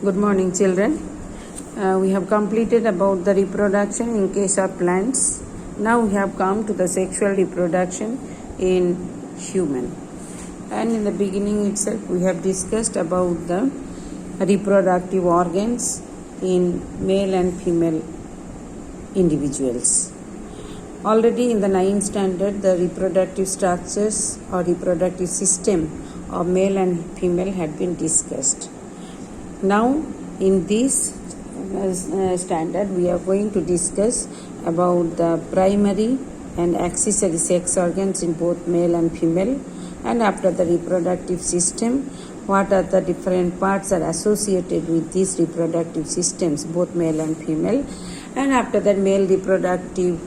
Good morning, children. We have completed about the reproduction in case of plants. Now we have come to the sexual reproduction in human. And in the beginning itself, we have discussed about the reproductive organs in male and female individuals. Already in the 9th standard, the reproductive structures or reproductive system of male and female had been discussed. Now, in this standard, we are going to discuss about the primary and accessory sex organs in both male and female, and after the reproductive system, what are the different parts are associated with these reproductive systems, both male and female, and after that male reproductive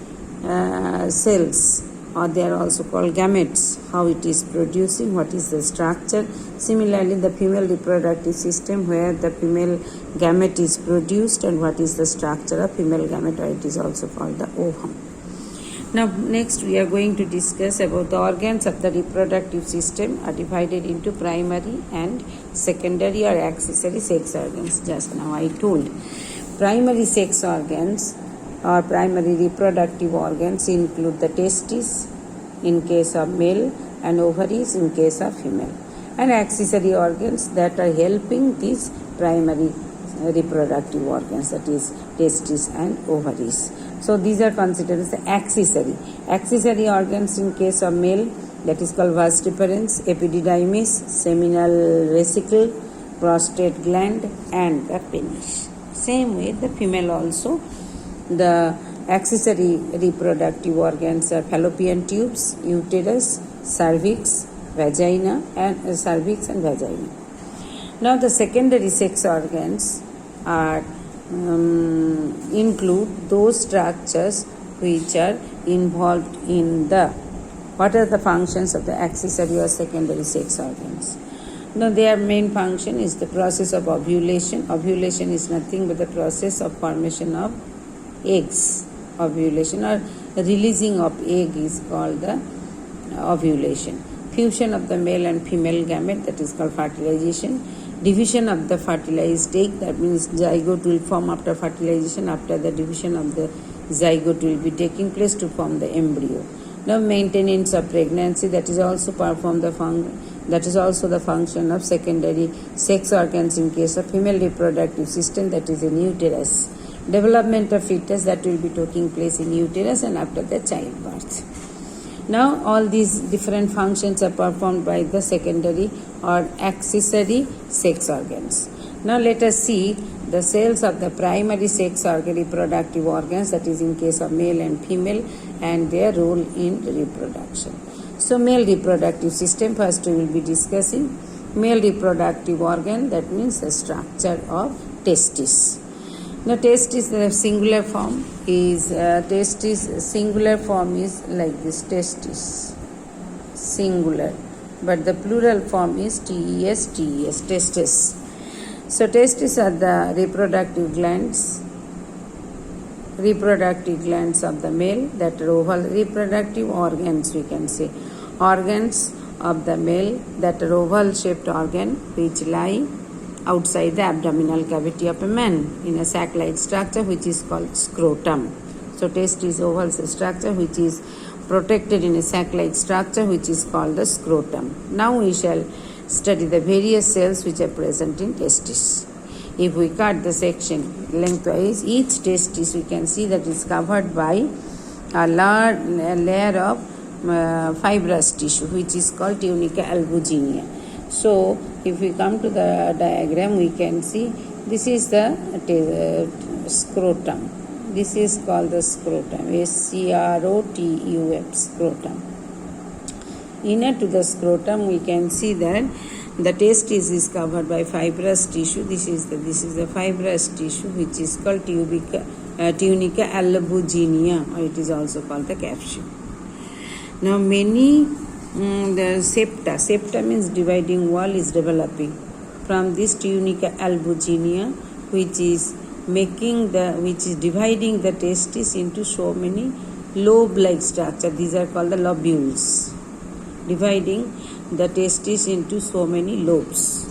cells, or they are also called gametes, how it is producing, what is the structure. Similarly, the female reproductive system, where the female gamete is produced and what is the structure of female gamete, or it is also called the ovum. Now next we are going to discuss about the organs of the reproductive system are divided into primary and secondary or accessory sex organs. Just now I told. Primary sex organs or primary reproductive organs include the testes in case of male and ovaries in case of female, and accessory organs that are helping these primary reproductive organs, that is testes and ovaries. So these are considered as the accessory. Accessory organs in case of male, that is called vas deferens, epididymis, seminal vesicle, prostate gland, and the penis. Same way the female also. The accessory reproductive organs are fallopian tubes, uterus, cervix, vagina, and cervix and vagina. Now the secondary sex organs are include those structures which are involved in the, what are the functions of the accessory or secondary sex organs? Now their main function is the process of ovulation. Ovulation is nothing but the process of formation of eggs. Ovulation or releasing of egg is called the ovulation. Fusion of the male and female gamete, that is called fertilization. Division of the fertilized egg, that means zygote will form after fertilization. After the division of the zygote will be taking place to form the embryo. Now maintenance of pregnancy, that is also that is also the function of secondary sex organs in case of female reproductive system, that is in uterus. Development of fetus, that will be taking place in uterus and after the childbirth. Now all these different functions are performed by the secondary or accessory sex organs. Now let us see the cells of the primary sex organ reproductive organs, that is in case of male and female, and their role in reproduction. So male reproductive system, first we will be discussing male reproductive organ, that means the structure of testis. The testis, the singular form is singular form is like this, testis, singular, but the plural form is tes, testis. So testis are the reproductive glands of the male, that are oval reproductive organs, we can say, organs of the male, that are oval shaped organ which lie outside the abdominal cavity of a man in a sac-like structure which is called scrotum. So testis oval structure which is protected in a sac-like structure which is called the scrotum. Now we shall study the various cells which are present in testis. If we cut the section lengthwise, each testis we can see that is covered by a layer of fibrous tissue which is called tunica albuginea. So if we come to the diagram, we can see this is the scrotum. This is called the scrotum, scrotum, scrotum. Inner to the scrotum, we can see that the testis is covered by fibrous tissue. This is the fibrous tissue which is called tunica albuginea, or it is also called the capsule. Now the septa means dividing wall, is developing from this tunica albuginea, which is dividing the testis into so many lobe-like structure. These are called the lobules, dividing the testis into so many lobes.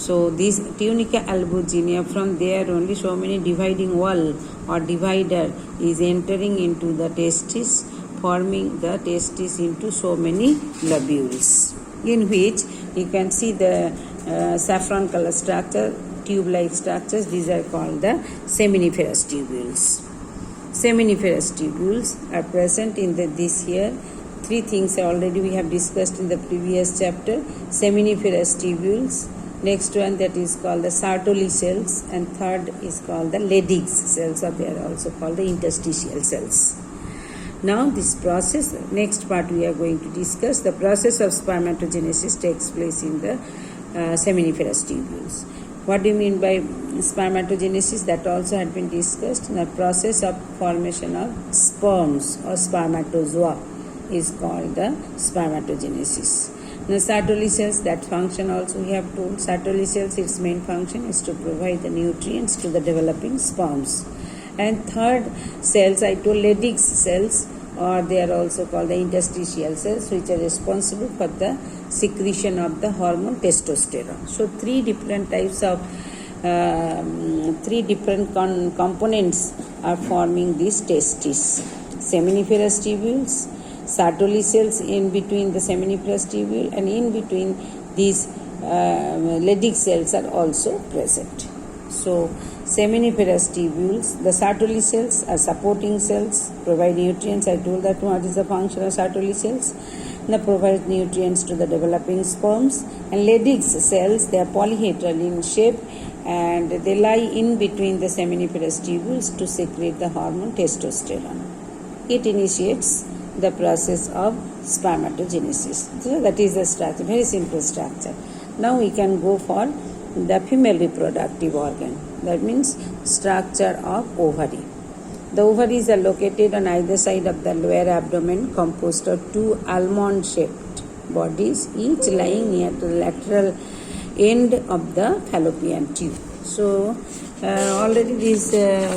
So this tunica albuginea, from there only so many dividing wall or divider is entering into the testis, forming the testis into so many lobules, in which you can see the saffron color structure, tube-like structures. These are called the seminiferous tubules. Seminiferous tubules are present in this here. Three things already we have discussed in the previous chapter. Seminiferous tubules. Next one, that is called the Sertoli cells, and third is called the Leydig cells, or they are also called the interstitial cells. Now this process, next part we are going to discuss. The process of spermatogenesis takes place in the seminiferous tubules. What do you mean by spermatogenesis? That also had been discussed. The process of formation of sperms or spermatozoa is called the spermatogenesis. Now Sertoli cells, that function also we have told. Sertoli cells, its main function is to provide the nutrients to the developing sperms. And third cells, I told Leydig cells, or they are also called the interstitial cells, which are responsible for the secretion of the hormone testosterone. So three different types of components are forming these testes. Seminiferous tubules, Sertoli cells in between the seminiferous tubule, and in between these Leydig cells are also present. So seminiferous tubules, the Sertoli cells are supporting cells, provide nutrients. I told that what is the function of Sertoli cells. They provide nutrients to the developing sperms. And Leydig cells, they are polyhedral in shape, and they lie in between the seminiferous tubules to secrete the hormone testosterone. It initiates the process of spermatogenesis. So that is the structure, very simple structure. Now we can go for the female reproductive organ. That means structure of ovary. The ovaries are located on either side of the lower abdomen, composed of two almond-shaped bodies, each lying near the lateral end of the fallopian tube. So already this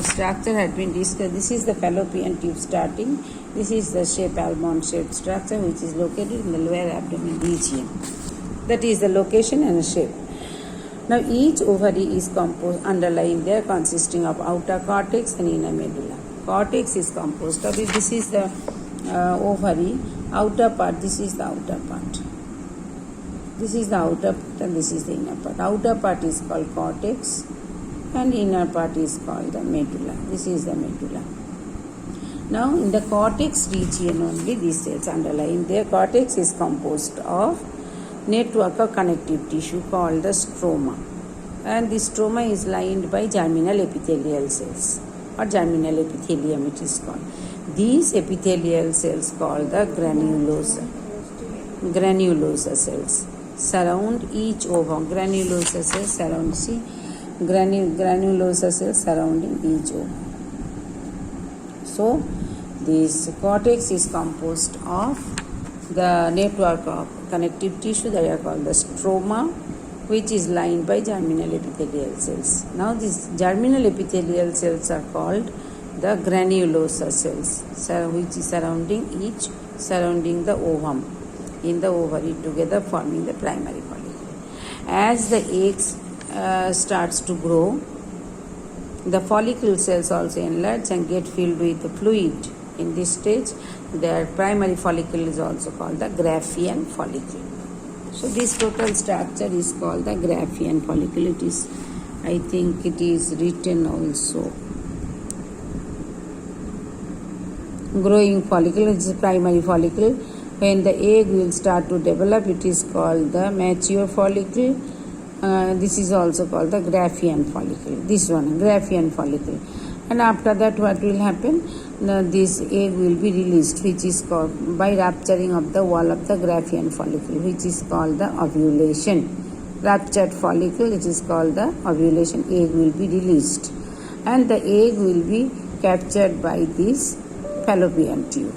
structure had been discussed. This is the fallopian tube starting. This is the shape, almond-shaped structure, which is located in the lower abdomen region. That is the location and shape. Now each ovary is composed, underlying there, consisting of outer cortex and inner medulla. Cortex is composed of, if this is the ovary, outer part, this is the outer part. This is the outer part and this is the inner part. Outer part is called cortex and inner part is called the medulla. This is the medulla. Now in the cortex region only these cells underlying there. Cortex is composed of network of connective tissue called the stroma, and the stroma is lined by germinal epithelial cells, or germinal epithelium it is called. These epithelial cells called the granulosa cells surround each ovum. Granulosa cells surround, see, granulosa cells surrounding each ovum. So this cortex is composed of the network of connective tissue that are called the stroma, which is lined by germinal epithelial cells. Now these germinal epithelial cells are called the granulosa cells, which is surrounding the ovum in the ovary together, forming the primary follicle. As the eggs starts to grow, the follicle cells also enlarge and get filled with the fluid. In this stage, their primary follicle is also called the Graafian follicle. So this total structure is called the Graafian follicle. It is, I think it is written also. Growing follicle is primary follicle. When the egg will start to develop, it is called the mature follicle. This is also called the Graafian follicle. This one, Graafian follicle. And after that, what will happen? This egg will be released, which is called by rupturing of the wall of the Graafian follicle, which is called the ovulation. Ruptured follicle, it is called the ovulation. Egg will be released, and the egg will be captured by this fallopian tube.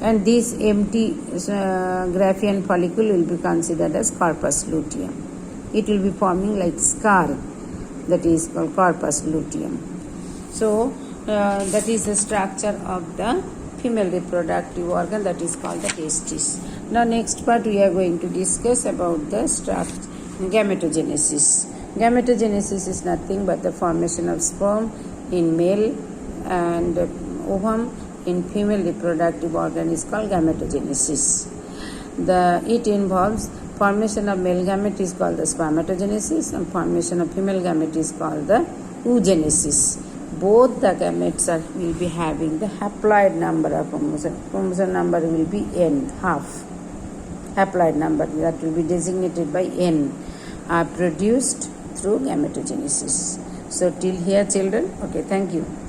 And this empty Graafian follicle will be considered as corpus luteum. It will be forming like scar, that is called corpus luteum. So that is the structure of the female reproductive organ, that is called the testis. Now next part we are going to discuss about the Gametogenesis. Gametogenesis is nothing but the formation of sperm in male and ovum in female reproductive organ is called gametogenesis. It involves formation of male gamete is called the spermatogenesis and formation of female gamete is called the oogenesis. Both the gametes will be having the haploid number of chromosome number will be n, half. Haploid number that will be designated by n are produced through gametogenesis. So till here children, okay, thank you.